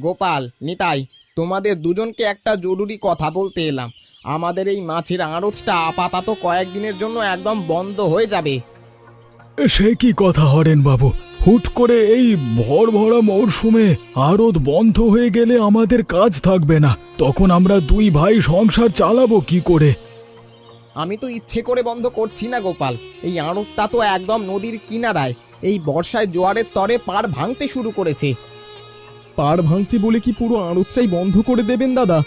গোপাল, নিতাই, তোমাদের দুজনকে একটা জরুরি কথা বলতে এলাম। আমাদের এই মাছের আড়তটা আপাতত কয়েকদিনের জন্য একদম বন্ধ হয়ে যাবে। সে কি কথা হরেন বাবু? হুট করে এই ভর ভরা মরশুমে আড়ত বন্ধ হয়ে গেলে আমাদের কাজ থাকবে না, তখন আমরা দুই ভাই সংসার চালাবো কি করে? আমি তো ইচ্ছে করে বন্ধ করছি না গোপাল। এই আড়তটা তো একদম নদীর কিনারায়। এই বর্ষায় জোয়ারের তরে পাড় ভাঙতে শুরু করেছে। পাড় ভাঙছে বলে কি পুরো আড়তটাই বন্ধ করে দেবেন দাদা?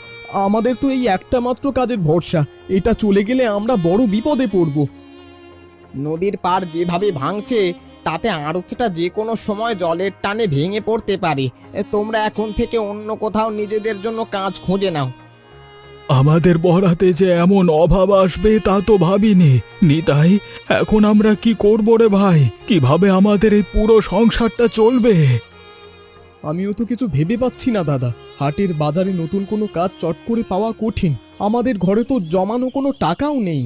আমাদের তো এই একটা মাত্র কাজের ভরসা, এটা চলে গেলে আমরা বড় বিপদে পড়ব। নদীর পাড় যেভাবে ভাঙছে তাতে আড়তটা যে কোনো সময় জলের টানে ভেঙে পড়তে পারে। তোমরা এখন থেকে অন্য কোথাও নিজেদের জন্য কাজ খুঁজে নাও। আমাদের বরাতে যে এমন অভাব আসবে তা তো ভাবিনি নিতাই। এখন আমরা কি করবো রে ভাই? কিভাবে আমাদের এই পুরো সংসারটা চলবে? আমিও তো কিছু ভেবে পাচ্ছি না দাদা। হাটের বাজারে নতুন কোনো কাজ চট করে পাওয়া কঠিন। আমাদের ঘরে তো জমানো কোনো টাকাও নেই।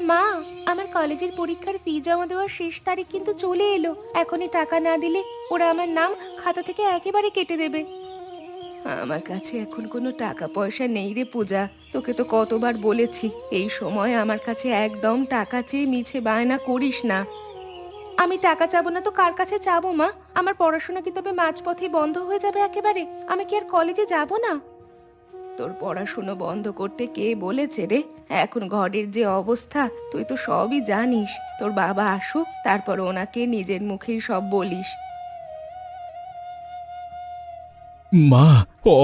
মা, আমার কলেজের পরীক্ষার ফি জমা দেওয়ার শেষ তারিখ কিন্তু চলে এলো। এখনই টাকা না দিলে ওরা আমার নাম খাতা থেকে একেবারে কেটে দেবে। আমার কাছে এখন কোনো টাকা পয়সা নেই রে পূজা। তোকে তো কতবার বলেছি এই সময় আমার কাছে একদম টাকা চেয়ে মিছে বায়না করিস না। আমি টাকা চাবো না তো কার কাছে চাবো মা? আমার পড়াশোনা কি তবে মাঝপথে বন্ধ হয়ে যাবে একেবারে? আমি কি আর কলেজে যাব না? তোর পড়াশুনো বন্ধ করতে কে বলেছে রে? এখন ঘরের যে অবস্থা তুই তো সবই জানিস। তোর বাবা আসুক, তারপর ওনাকে নিজের মুখেই সব বলিস। মা,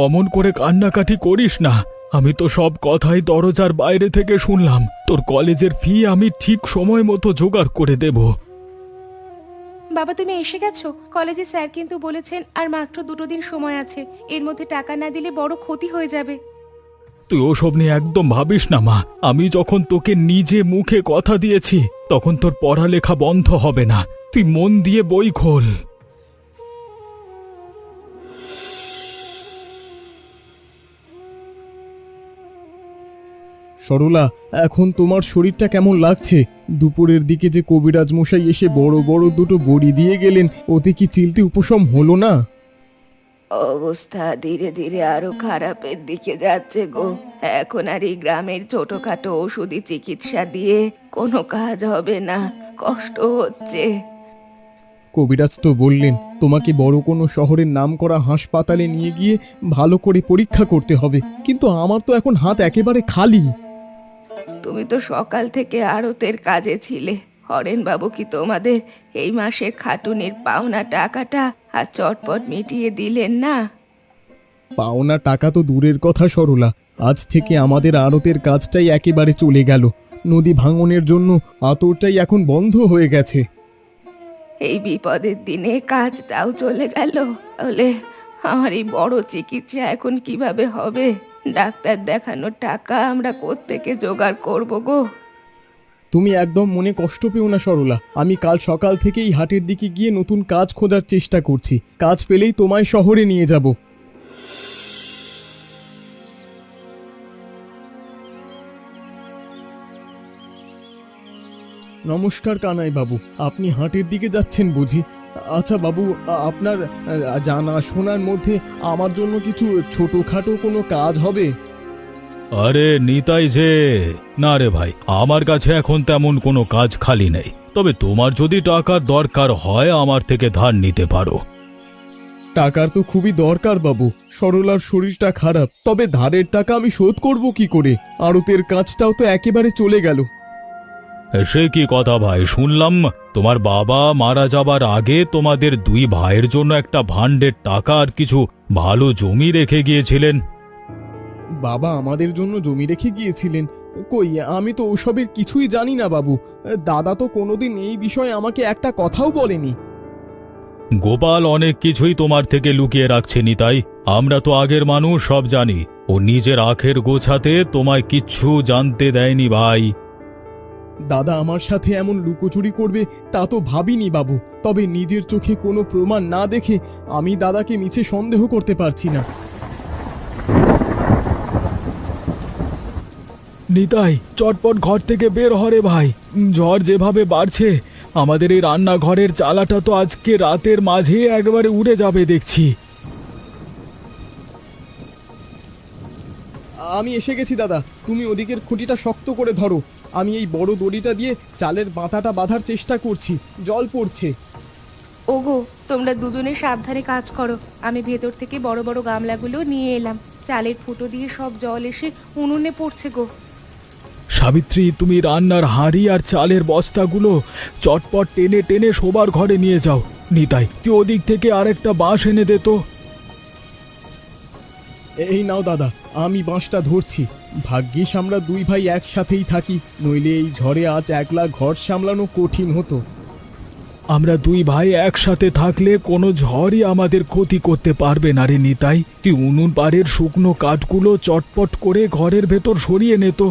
অমন করে কান্নাকাটি করিস না। আমি তো সব কথাই দরজার বাইরে থেকে শুনলাম। তোর কলেজের ফি আমি ঠিক সময় মতো জোগাড় করে দেব। বাবা, তুমি এসে গেছো? কলেজে স্যার কিন্তু বলেছেন আর মাত্র 2 দিন সময় আছে। এর মধ্যে টাকা না দিলে বড় ক্ষতি হয়ে যাবে। তুই ওসব নিয়ে একদম ভাবিস না মা। আমি যখন তোকে নিজে মুখে কথা দিয়েছি তখন তোর পড়ালেখা বন্ধ হবে না। তুই মন দিয়ে বই খোল। সরলা, এখন তোমার শরীরটা কেমন লাগছে? দুপুরের দিকে যে কবিরাজ মশাই এসে বড় বড় দুটো বড়ি দিয়ে গেলেন, ওতে কি চিলতে উপশম হলো না? অবস্থা ধীরে ধীরে আরো খারাপের দিকে যাচ্ছে গো। এখন আর এই গ্রামের ছোটখাটো ওষুধি চিকিৎসা দিয়ে কোনো কাজ হবে না। কষ্ট হচ্ছে। কবিরাজ তো বললেন তোমাকে বড় কোনো শহরের নামকরা হাসপাতালে নিয়ে গিয়ে ভালো করে পরীক্ষা করতে হবে, কিন্তু আমার তো এখন হাত একেবারে খালি। তুমি তো সকাল থেকে আড়তের কাজে ছিলে। হরেন বাবু কি তোমাদের এই মাসের খাটুনির পাওনা টাকাটা আর চটপট মিটিয়ে দিলেন না? পাওনা টাকা তো দূরের কথা সরলা, আজ থেকে আমাদের আড়তের কাজটাই একেবারে চলে গেল। নদী ভাঙনের জন্য আতরটাই এখন বন্ধ হয়ে গেছে। এই বিপদের দিনে কাজটাও চলে গেল। তাহলে আমার এই বড় চিকিৎসা এখন কিভাবে হবে? ডাক্তার দেখানোর টাকা আমরা কোত্থেকে জোগাড় করব গো? তুমি একদম মনে কষ্ট পেও না সরলা। আমি কাল সকাল থেকেই হাটের দিকে গিয়ে নতুন কাজ খোঁজার চেষ্টা করছি। কাজ পেলেই তোমায় শহরে নিয়ে যাব। নমস্কার কানাই বাবু, আপনি হাটের দিকে যাচ্ছেন বুঝি? আচ্ছা বাবু, আপনার জানা শোনার মধ্যে আমার জন্য কিছু ছোটখাটো কোনো কাজ হবে? আরে নিতাই যে, না রে ভাই, আমার কাছে এখন তেমন কোনো কাজ খালি নেই। তবে তোমার যদি টাকার দরকার হয় আমার থেকে ধার নিতে পারো। টাকার তো খুবই দরকার বাবু। সরলার শরীরটা খারাপ, তবে ধারের টাকা আমি শোধ করব কি করে? আড়তের কাজটাও তো একেবারে চলে গেল। সে কি কথা ভাই, শুনলাম তোমার বাবা মারা যাবার আগে তোমাদের দুই ভাইয়ের জন্য একটা ভাণ্ডের টাকা আর কিছু ভালো জমি রেখে গিয়েছিলেন। বাবা আমাদের জন্য জমি রেখে গিয়েছিলেন? কই, আমি তো ওসবের কিছুই জানি না বাবু। দাদা তো কোনোদিন এই বিষয়ে আমাকে একটা কথাও বলেনি। গোপাল অনেক কিছুই তোমার থেকে লুকিয়ে রাখছে নিতাই। আমরা তো আগের মানুষ, সব জানি। ও নিজের আখের গোছাতে তোমায় কিচ্ছু জানতে দেয়নি ভাই। দাদা আমার সাথে এমন লুকোচুরি করবে তা তো ভাবিনি বাবু। তবে নিজের চোখে কোনো প্রমাণ না দেখে আমি দাদাকে মিছে সন্দেহ করতে পারছি না। নিতাই, চটপট ঘর থেকে বের হরে ভাই। ঝড় যেভাবে বাড়ছে, আমাদের এই রান্নাঘরের চালাটা তো আজকে রাতের মাঝে একবারে উড়ে যাবে দেখছি। আমি এসে গেছি দাদা, তুমি ওদিকের খুঁটিটা শক্ত করে ধরো, আমি এই বড় দড়িটা দিয়ে চালের বাঁধাটা বাঁধার চেষ্টা করছি, জল পড়ছে। ওগো, তোমরা দুজনে সাবধানে কাজ করো। আমি ভেতর থেকে বড় বড় গামলাগুলো নিয়ে এলাম। চালের ফুটো দিয়ে সব জল এসে উনুনে পড়ছে গো। সাবিত্রী, তুমি রান্নার হাঁড়ি আর চালের বস্তাগুলো চটপট টেনে টেনে শোবার ঘরে নিয়ে যাও। নিতাই, তুই ওদিক থেকে আরেকটা বাঁশ এনে দে তো। এই নাও দাদা, আমি বাঁশটা ধরছি। ভাগ্যিস আমরা দুই ভাই একসাথেই থাকি, নইলে এই ঝড়ে আজ একলা ঘর সামলানো কঠিন হতো। আমরা দুই ভাই একসাথে থাকলে কোনো ঝড়ই আমাদের ক্ষতি করতে পারবে না রে নিতাই। তুই উনুন পাড়ের শুকনো কাঠগুলো চটপট করে ঘরের ভেতর সরিয়ে নে তো।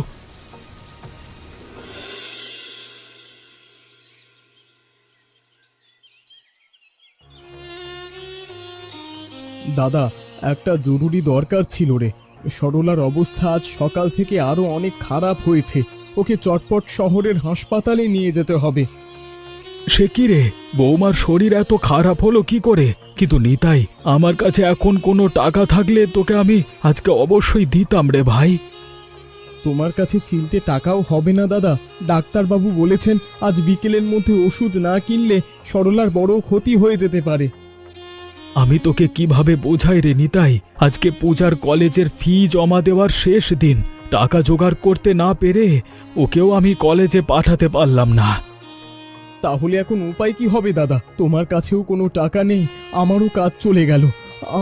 দাদা, একটা জরুরি দরকার ছিল রে। সরলার অবস্থা আজ সকাল থেকে আরো অনেক খারাপ হয়েছে, ওকে চটপট শহরের হাসপাতালে নিয়ে যেতে হবে। সে কি রে, বৌমার শরীর এত খারাপ হলো কি করে? কিন্তু নিতাই, আমার কাছে এখন কোনো টাকা থাকলে তোকে আমি আজকে অবশ্যই দিতাম রে ভাই। তোমার কাছে চিনতে টাকাও হবে না দাদা। ডাক্তারবাবু বলেছেন আজ বিকেলের মধ্যে ওষুধ না কিনলে সরলার বড় ক্ষতি হয়ে যেতে পারে। আমি তোকে কিভাবে বোঝাই রে নিতাই? আজকে পূজার কলেজের ফি জমা দেওয়ার শেষ দিন। টাকা জোগাড় করতে না পেরে ওকেও আমি কলেজে পাঠাতে পারলাম না। তাহলে এখন উপায় কি হবে দাদা? তোমার কাছেও কোনো টাকা নেই, আমারও কাজ চলে গেল।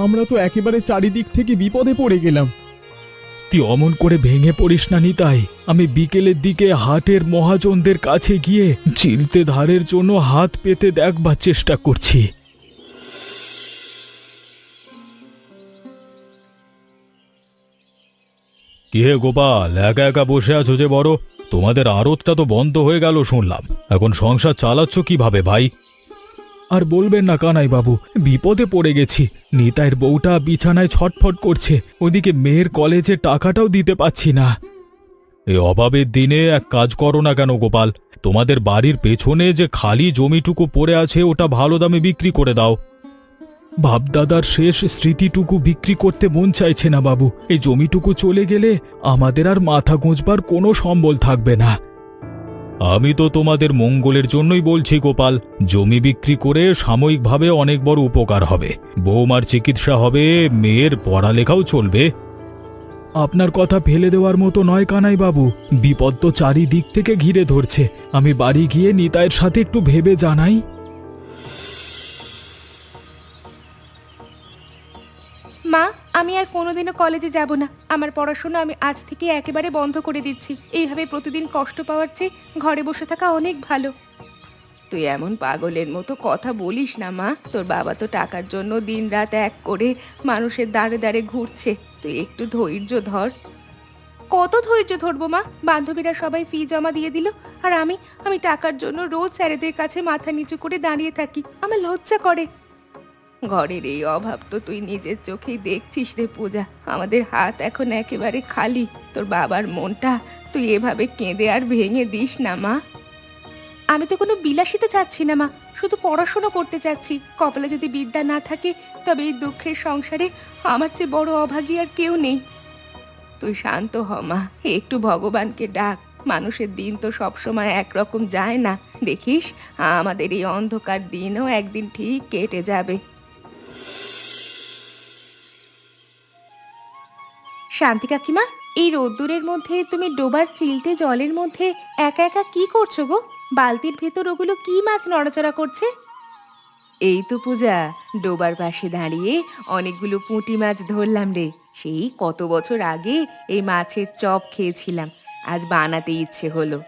আমরা তো একেবারে চারিদিক থেকে বিপদে পড়ে গেলাম। তুই অমন করে ভেঙে পড়িস না নিতাই। আমি বিকেলের দিকে হাটের মহাজনদের কাছে গিয়ে চিলতে ধারের জন্য হাত পেতে দেখবার চেষ্টা করছি। কি হে গোপাল, একা একা বসে আছো যে বড়? তোমাদের আড়তটা তো বন্ধ হয়ে গেল শুনলাম। এখন সংসার চালাচ্ছ কিভাবে ভাই? আর বলবেন না কানাই বাবু, বিপদে পড়ে গেছি। নিতাইয়ের বউটা বিছানায় ছটফট করছে, ওদিকে মেয়ের কলেজে টাকাটাও দিতে পাচ্ছি না। এই অভাবের দিনে এক কাজ করো না কেন গোপাল? তোমাদের বাড়ির পেছনে যে খালি জমিটুকু পড়ে আছে ওটা ভালো দামে বিক্রি করে দাও। বাপদাদার শেষ স্মৃতিটুকু বিক্রি করতে মন চাইছে না বাবু। এই জমিটুকু চলে গেলে আমাদের আর মাথা গোঁজবার কোনো সম্বল থাকবে না। আমি তো তোমাদের মঙ্গলের জন্যই বলছি গোপাল, জমি বিক্রি করে সাময়িকভাবে অনেক বড় উপকার হবে। বৌমার চিকিৎসা হবে, মেয়ের পড়ালেখাও চলবে। আপনার কথা ফেলে দেওয়ার মতো নয় কানাই বাবু, বিপদ তো চারিদিক থেকে ঘিরে ধরছে। আমি বাড়ি গিয়ে নিতাইয়ের সাথে একটু ভেবে জানাই। মা, আমি আর কোনোদিনও কলেজে যাব না। আমার পড়াশোনা আমি আজ থেকে একেবারে বন্ধ করে দিচ্ছি। এইভাবে প্রতিদিন কষ্ট পাওয়ার চেয়ে ঘরে বসে থাকা অনেক ভালো। তুই এমন পাগলের মতো কথা বলিস না মা। তোর বাবা তো টাকার জন্য দিনরাত এক করে মানুষের দাঁড়ে দাঁড়ে ঘুরছে। তুই একটু ধৈর্য ধর। কত ধৈর্য ধরবো মা? বান্ধবীরা সবাই ফি জমা দিয়ে দিল, আর আমি টাকার জন্য রোজ স্যারেদের কাছে মাথা নিচু করে দাঁড়িয়ে থাকি। আমার লজ্জা করে। ঘরের এই অভাব তো তুই নিজের চোখেই দেখছিস রে পূজা। আমাদের হাত এখন একেবারে খালি। তোর বাবার মনটা তুই এভাবে কেঁদে আর ভেঙে দিস না মা। আমি তো কোনো বিলাসিতা চাচ্ছি না মা, শুধু পড়াশোনা করতে চাচ্ছি। কপালে যদি বিদ্যা না থাকে তবে এই দুঃখের সংসারে আমার চেয়ে বড় অভাগী আর কেউ নেই। তুই শান্ত হ মা, একটু ভগবানকে ডাক। মানুষের দিন তো সবসময় একরকম যায় না। দেখিস, আমাদের এই অন্ধকার দিনও একদিন ঠিক কেটে যাবে। শান্তি কাকিমা, এই রোদ্দুরের মধ্যে তুমি ডোবার চিলতে জলের মধ্যে একা একা কি করছো গো? বালতির ভেতর ওগুলো কি মাছ নড়াচড়া করছে? এই তো পূজা, ডোবার পাশে দাঁড়িয়ে অনেকগুলো পুঁটি মাছ ধরলাম রে। সেই কত বছর আগে এই মাছের চপ খেয়েছিলাম, আজ বানাতে ইচ্ছে হলো।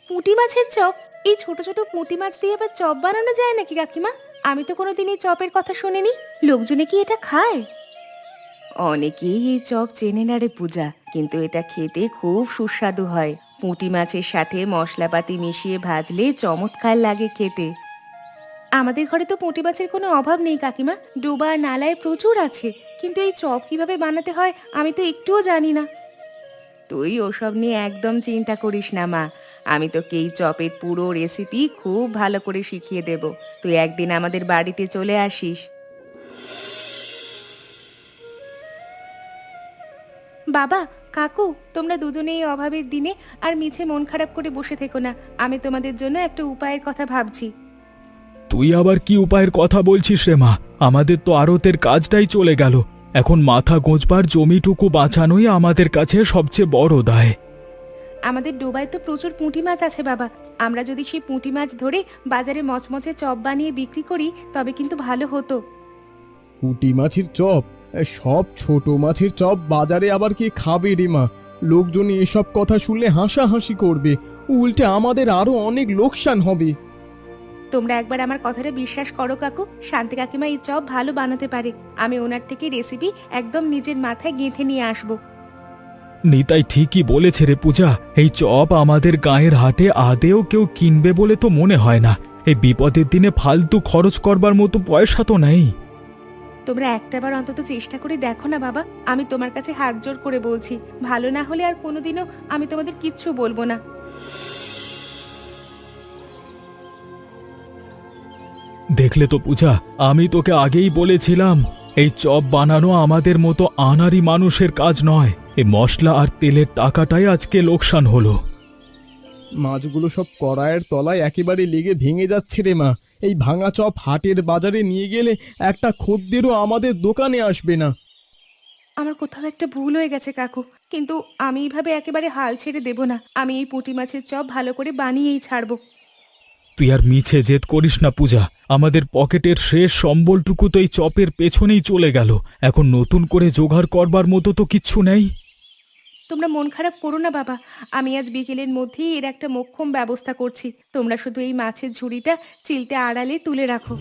পুঁটি মাছের চপ? এই ছোট ছোট পুঁটি মাছ দিয়ে আবার চপ বানানো যায় নাকি কাকিমা? আমি তো কোনোদিন এই চপের কথা শুনিনি। লোকজনে কি এটা খায়? অনেকেই এই চপ চেনে না রে পূজা, কিন্তু এটা খেতে খুব সুস্বাদু হয়। পুঁটি মাছের সাথে মশলাপাতি মিশিয়ে ভাজলে চমৎকার লাগে খেতে। আমাদের ঘরে তো পুঁটি মাছের কোনো অভাব নেই কাকিমা, ডোবা নালায় প্রচুর আছে। কিন্তু এই চপ কিভাবে বানাতে হয় আমি তো একটুও জানি না। তুই ওসব নিয়ে একদম চিন্তা করিস না মা। আমি তোকে এই চপের পুরো রেসিপি খুব ভালো করে শিখিয়ে দেব। তুই একদিন আমাদের বাড়িতে চলে আসিস। বাবা, কাকু, তোমরা দুজনে এই অভাবের দিনে আর মিছে মন খারাপ করে বসে থেকো না। আমি তোমাদের জন্য একটা উপায়ের কথা ভাবছি। তুই আবার কি উপায়ের কথা বলছিস রে মা? আমাদের তো আড়তের কাজটাই চলে গেল। এখন মাথা গোঁজবার জমিটুকু বাঁচানোই আমাদের কাছে সবচেয়ে বড় দায়। আমাদের ডোবায় তো প্রচুর পুঁটি মাছ আছে বাবা। আমরা যদি সেই পুঁটি মাছ ধরে বাজারে মচমচে চপ বানিয়ে বিক্রি করি তবে কিন্তু ভালো হতো। পুঁটি মাছের চপ? সব ছোট মাছের চপ বাজারে আবার কে খাবে রে মা? লোকজন এসব কথা শুনলে হাসাহাসি করবে, উল্টে আমাদের আরো অনেক লোকসান হবে। তোমরা একবার আমার কথাটা বিশ্বাস করো কাকু, শান্তি কাকিমা এই চপ ভালো বানাতে পারে। আমি ওনার থেকে রেসিপি একদম নিজের মাথায় গেঁথে নিয়ে আসবো। নিতাই ঠিকই বলেছে রে পূজা। এই চপ আমাদের গায়ের হাটে আদেও কেউ কিনবে বলে তো মনে হয় না। এই বিপদের দিনে ফালতু খরচ করবার মতো পয়সা তো নেই। তোমরা একটাবার অন্তত চেষ্টা করে দেখো না বাবা। আমি তোমার কাছে হাত জোড় করে বলছি, ভালো না হলে আর কোনোদিনও আমি তোমাদের কিচ্ছু বলবো না। দেখলে তো পূজা, আমি তোকে আগেই বলেছিলাম এই চপ বানানো আমাদের মতো আনাড়ি মানুষের কাজ নয়। এই মশলা আর তেলের টাকাটাই আজকে লোকসান হলো। মাছগুলো সব কড়াইয়ের তলায় একেবারে লেগে ভেঙে যাচ্ছে রে মা। এই ভাঙা চপ হাটের বাজারে নিয়ে গেলে একটা খদ্দেরও আমাদের দোকানে আসবে না। আমার কোথাও একটা ভুল হয়ে গেছে কাকু, কিন্তু আমি এইভাবে একেবারে হাল ছেড়ে দেব না। আমি এই পুঁটি মাছের চপ ভালো করে বানিয়েই ছাড়বো। তুই আর মিছে জেদ করিস না পূজা। আমাদের পকেটের শেষ সম্বলটুকু তো এই চপের পেছনেই চলে গেল। এখন নতুন করে জোগাড় করবার মতো তো কিচ্ছু নেই। তোমরা মন খারাপ করো না বাবা, আমি আজ বিকেলের মধ্যেই এর একটা মোক্ষম ব্যবস্থা করছি। তোমরা শুধু এই মাছের ঝুড়িটা চিলতে আড়ালে তুলে রাখো।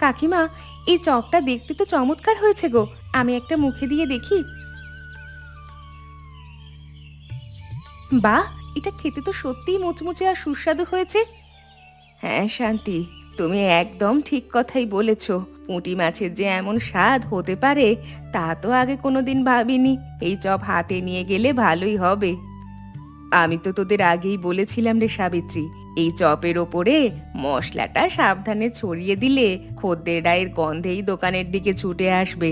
কাকিমা, এই চপটা দেখতে তো চমৎকার হয়েছে গো। আমি একটা মুখে দিয়ে দেখি। বাহ, এটা খেতে তো সত্যিই মুচমুচে আর সুস্বাদু হয়েছে। হ্যাঁ শান্তি, তুমি একদম ঠিক কথাই বলেছ। পুঁটি মাছের যে এমন স্বাদ হতে পারে তা তো আগে কোনোদিন ভাবিনি। এই চপ হাটে নিয়ে গেলে ভালোই হবে। আমি তো তোদের আগেই বলেছিলাম রে সাবিত্রী, এই চপের ওপরে মশলাটা সাবধানে ছড়িয়ে দিলে খদ্দেররা এর গন্ধেই দোকানের দিকে ছুটে আসবে।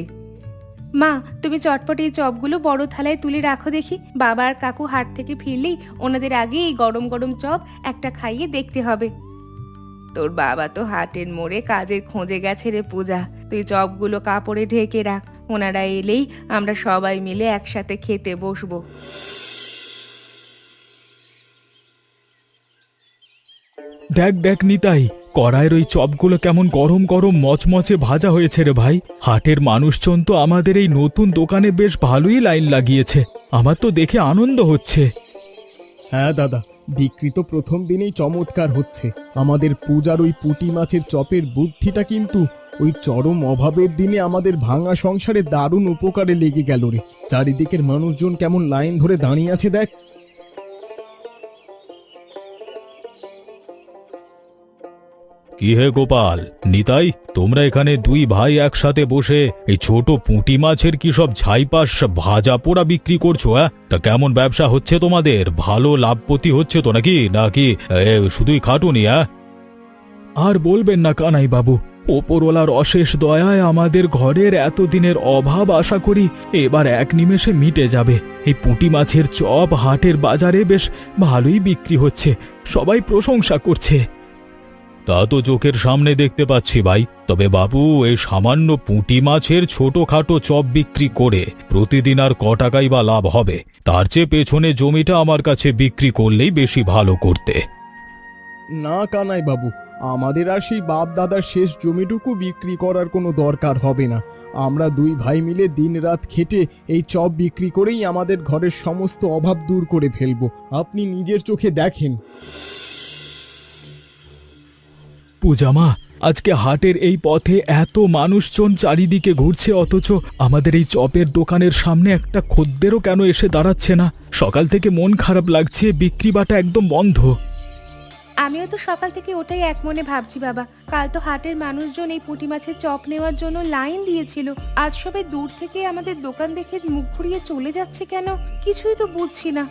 মা, তুমি চটপট এই চপগুলো বড় থালায় তুলে রাখো দেখি। বাবা আর কাকু হাট থেকে ফিরলেই ওনাদের আগে এই গরম গরম চপ একটা খাইয়ে দেখতে হবে। তোর বাবা তো হাটের মোড়ে কাজের খোঁজে গেছে রে পূজা। তুই চপগুলো কাপড়ে ঢেকে রাখ, ওনারা এলেই আমরা সবাই মিলে একসাথে খেতে বসবো। দেখ দেখ নিতাই, কড়াইয়ের ওই চপগুলো কেমন গরম গরম মচমচে ভাজা হয়েছে রে ভাই। হাটের মানুষজন তো আমাদের এই নতুন দোকানে বেশ ভালোই লাইন লাগিয়েছে। আমার তো দেখে আনন্দ হচ্ছে। হ্যাঁ দাদা, বিক্রি তো প্রথম দিনেই চমৎকার হচ্ছে। আমাদের পূজার ওই পুঁটি মাছের চপের বুদ্ধিটা কিন্তু ওই চরম অভাবের দিনে আমাদের ভাঙা সংসারে দারুণ উপকারে লেগে গেল রে। চারিদিকের মানুষজন কেমন লাইন ধরে দাঁড়িয়ে আছে দেখ। কি হে গোপাল, নিতাই, তোমরা এখানে দুই ভাই একসাথে বসে এই ছোট পুঁটি মাছের কি সব ছাইপাশ ভাজা পোড়া বিক্রি করছো? তা কেমন ব্যবসা হচ্ছে তোমাদের? ভালো লাভপতি হচ্ছে তো নাকি নাকি শুধুই খাটুনি? আর বলবেন না কানাই বাবু, ওপরওয়ালার অশেষ দয়ায় আমাদের ঘরের এতদিনের অভাব আশা করি এবার এক নিমেষে মিটে যাবে। এই পুঁটি মাছের চপ হাটের বাজারে বেশ ভালোই বিক্রি হচ্ছে, সবাই প্রশংসা করছে। তা তো চোখের সামনে দেখতে পাচ্ছি ভাই। তবে বাবু, এই সামান্য পুঁটি মাছের ছোটখাটো চপ বিক্রি করে প্রতিদিন আর ক টাকাই বা লাভ হবে? তার চেয়ে পেছনে জমিটা আমার কাছে বিক্রি করলেই বেশি ভালো করতে। না কানাই বাবু, আমাদের আর সেই বাপ দাদার শেষ জমিটুকু বিক্রি করার কোনো দরকার হবে না। আমরা দুই ভাই মিলে দিনরাত খেটে এই চপ বিক্রি করেই আমাদের ঘরের সমস্ত অভাব দূর করে ফেলবো। আপনি নিজের চোখে দেখেন। পূজামা, আজকে হাটের এই পথে এত মানুষজন চারিদিকে ঘুরছে, অথচ আমাদের এই চপের দোকানের সামনে একটা খদ্দেরও কেন এসে দাঁড়াচ্ছে না? সকাল থেকে মন খারাপ লাগছে, বিক্রি বাটা একদম বন্ধ। আমিও তো সকাল থেকে ওটাই এক মনে ভাবছি বাবা। কাল তো হাটের মানুষজন এই পুঁটি মাছের চপ নেওয়ার জন্য লাইন দিয়েছিল, আজ সবাই দূর থেকে আমাদের দোকান দেখে মুখ ঘুরিয়ে চলে যাচ্ছে কেন, কিছুই তো বুঝছি না।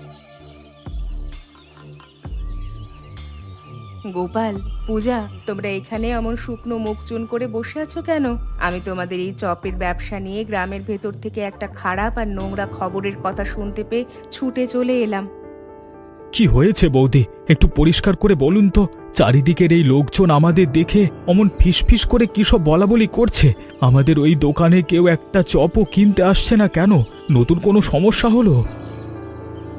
গোপাল, পূজা, তোমরা এখানে এমন শুকনো মুখ চুন করে বসে আছো কেন? আমি তোমাদের এই চপের ব্যবসা নিয়ে গ্রামের ভেতর থেকে একটা খারাপ আর নোংরা খবরের কথা শুনতে পেয়ে ছুটে চলে এলাম। কি হয়েছে বৌদি, একটু পরিষ্কার করে বলুন তো। চারিদিকের এই লোকজন আমাদের দেখে অমন ফিসফিস করে কি সব বলাবলি করছে। আমাদের ওই দোকানে কেউ একটা চপও কিনতে আসছে না কেন? নতুন কোনো সমস্যা হলো?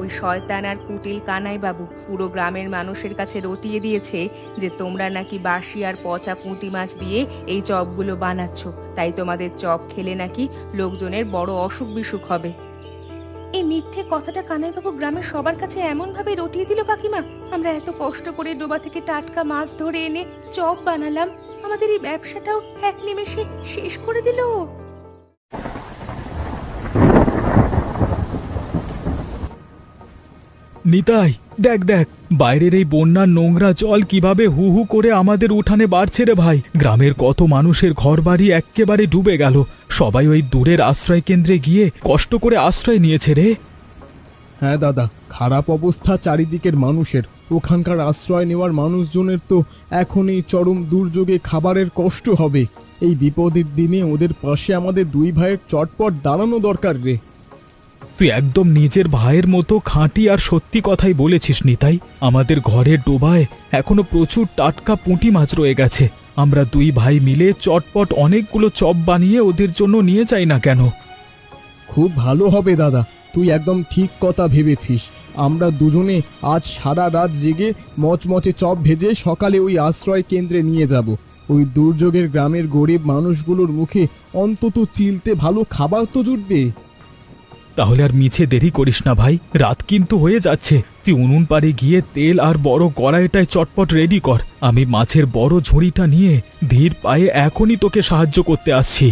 ওই শয়তান আর কুটিল কানাই বাবু পুরো গ্রামের মানুষের কাছে রটিয়ে দিয়েছে যে তোমরা নাকি বাসি আর পচা পুঁটি মাছ দিয়ে এই চপগুলো বানাচ্ছ, তাই তোমাদের চপ খেলে নাকি লোকজনের বড় অসুখ বিসুখ হবে। এই মিথ্যে কথাটা কানাইবাবু গ্রামের সবার কাছে এমন ভাবে রটিয়ে দিল কাকিমা। আমরা এত কষ্ট করে ডোবা থেকে টাটকা মাছ ধরে এনে চপ বানালাম, আমাদের এই ব্যবসাটাও এক নিমেষে শেষ করে দিল। নিতাই, দেখ দেখ, বাইরের এই বন্যার নোংরা জল কিভাবে হু হু করে আমাদের উঠানে বাড়ছে রে ভাই। গ্রামের কত মানুষের ঘরবাড়ি এক্কেবারে ডুবে গেল। সবাই ওই দূরের আশ্রয় কেন্দ্রে গিয়ে কষ্ট করে আশ্রয় নিয়েছে রে। হ্যাঁ দাদা, খারাপ অবস্থা চারিদিকের মানুষের। ওখানকার আশ্রয় নেওয়ার মানুষজনের তো এখন এই চরম দুর্যোগে খাবারের কষ্ট হবে। এই বিপদের দিনে ওদের পাশে আমাদের দুই ভাইয়ের চটপট দাঁড়ানো দরকার রে। তুই একদম নিজের ভাইয়ের মতো খাঁটি আর সত্যি কথাই বলেছিস নিতাই। আমাদের ঘরের ডোবায় এখনো প্রচুর টাটকা পুঁটি মাছ রয়ে গেছে। আমরা দুই ভাই মিলে চটপট অনেকগুলো চপ বানিয়ে ওদের জন্য নিয়ে যাই না কেন? খুব ভালো হবে দাদা, তুই একদম ঠিক কথা ভেবেছিস। আমরা দুজনে আজ সারা রাত জেগে মচমচে চপ ভেজে সকালে ওই আশ্রয় কেন্দ্রে নিয়ে যাব। ওই দুর্যোগের গ্রামের গরিব মানুষগুলোর মুখে অন্তত চিলতে ভালো খাবার তো জুটবে। তাহলে আর মিছে দেরি করিস না ভাই, রাত কিন্তু হয়ে যাচ্ছে। তুই উনুন পাড়ে গিয়ে তেল আর বড় কড়াইটায় চটপট রেডি কর। আমি মাছের বড় ঝুড়িটা নিয়ে ধীর পায়ে এখনই তোকে সাহায্য করতে আসছি।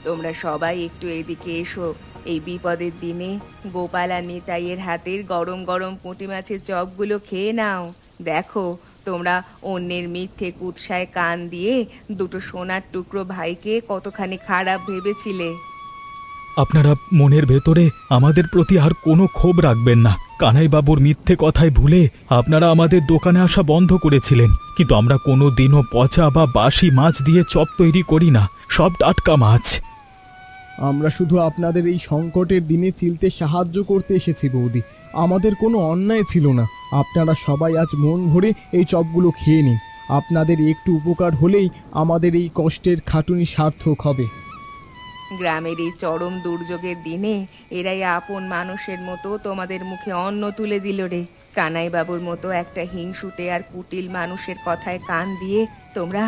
তোমরা সবাই একটু এদিকে এসো। এই বিপদের দিনে গোপাল আর নিতাইয়ের হাতের গরম গরম পুঁটি মাছের চপগুলো খেয়ে নাও। দেখো, তোমরা অন্যের মিথ্যে কুৎসায় কান দিয়ে দুটো সোনার টুকরো ভাইকে কতখানি খারাপ ভেবেছিলে। আপনারা মনের ভেতরে আমাদের প্রতি আর কোনো ক্ষোভ রাখবেন না। কানাইবাবুর মিথ্যে কথায় ভুলে আপনারা আমাদের দোকানে আসা বন্ধ করেছিলেন, কিন্তু আমরা কোনো দিনও পচা বা বাসি মাছ দিয়ে চপ তৈরি করি না, সব টাটকা মাছ। আমরা শুধু আপনাদের এই সংকটের দিনে চিলতে সাহায্য করতে এসেছি বৌদি। আমাদের কোনো অন্যায় ছিল না। আপনারা সবাই আজ মন ভরে এই চপগুলো খেয়ে নিন। আপনাদের একটু উপকার হলেই আমাদের এই কষ্টের খাটুনি সার্থক হবে। গ্রামের এই চরম দুর্যোগের দিনে এরাই আপন মানুষের মতো তোমাদের মুখে অন্ন তুলে দিল রে। কানাইবাবুর মতো একটা হিংসুটে আর কুটিল মানুষের কথায় কান দিয়ে তোমরা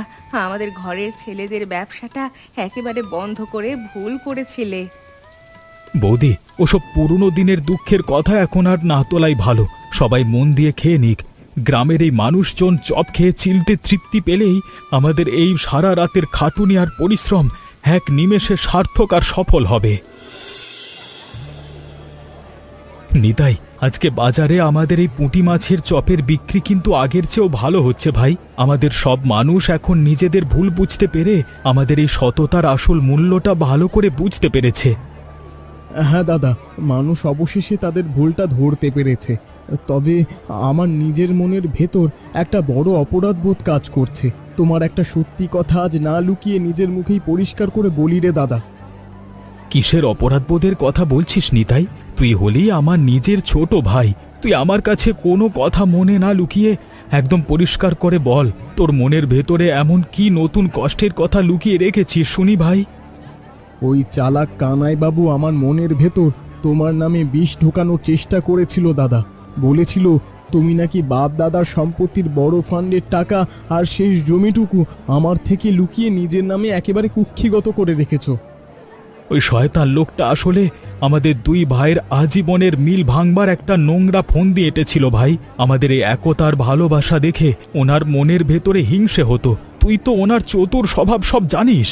আমাদের ঘরের ছেলেদের ব্যবসাটা একেবারে বন্ধ করে ভুল করেছিলে। বৌদি, ওসব পুরনো দিনের দুঃখের কথা এখন আর না তোলাই ভালো। সবাই মন দিয়ে খেয়ে নিক। গ্রামের এই মানুষজন চপ খেয়ে চিলতে তৃপ্তি পেলেই আমাদের এই সারা রাতের খাটুনি আর পরিশ্রম এক নিমেষে সার্থক আর সফল হবে। নিতাই, আজকে বাজারে আমাদের এই পুঁটি মাছের চপের বিক্রি কিন্তু আগের চেয়েও ভালো হচ্ছে ভাই। আমাদের সব মানুষ এখন নিজেদের ভুল বুঝতে পেরে আমাদের এই সততার আসল মূল্যটা ভালো করে বুঝতে পেরেছে। হ্যাঁ দাদা, মানুষ অবশেষে তাদের ভুলটা ধরতে পেরেছে। তবে আমার নিজের মনের ভেতর একটা বড় অপরাধবোধ কাজ করছে। তোমার একটা সত্যি কথা আজ না লুকিয়ে নিজের মুখেই পরিষ্কার করে বলি রে দাদা। কিসের অপরাধবোধের কথা বলছিস নিতাই? তুই হলি আমার নিজের ছোট ভাই। তুই আমার কাছে কোনো কথা মনে না লুকিয়ে একদম পরিষ্কার করে বল, তোর মনের ভেতরে এমন কি নতুন কষ্টের কথা লুকিয়ে রেখেছিস শুনি ভাই। ওই চালাক কানাইবাবু আমার মনের ভেতর তোমার নামে বিষ ঢোকানোর চেষ্টা করেছিল দাদা। বলেছিল তুমি নাকি বাপ দাদার সম্পত্তির বড় ফান্ডের টাকা আর শেষ জমিটুকু আমার থেকে লুকিয়ে নিজের নামে একেবারে কুক্ষিগত করে রেখেছ। ওই শয়তান লোকটা আসলে আমাদের দুই ভাইয়ের আজীবনের মিল ভাঙবার একটা নোংরা ফন্দি এঁটেছিল ভাই। আমাদের এই একতার ভালোবাসা দেখে ওনার মনের ভেতরে হিংসে হতো। তুই তো ওনার চতুর স্বভাব সব জানিস।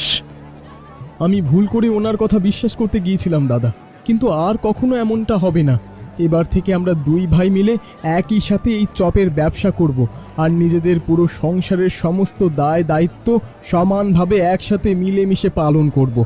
আমি ভুল করে ওনার কথা বিশ্বাস করতে গিয়েছিলাম দাদা। কিন্তু আর কখনো এমনটা হবে না। এবার থেকে আমরা দুই ভাই মিলে একই সাথে এই চপের ব্যবসা করব আর নিজেদের পুরো সংসারের সমস্ত দায় দায়িত্ব সমানভাবে একসাথে মিলেমিশে পালন করব।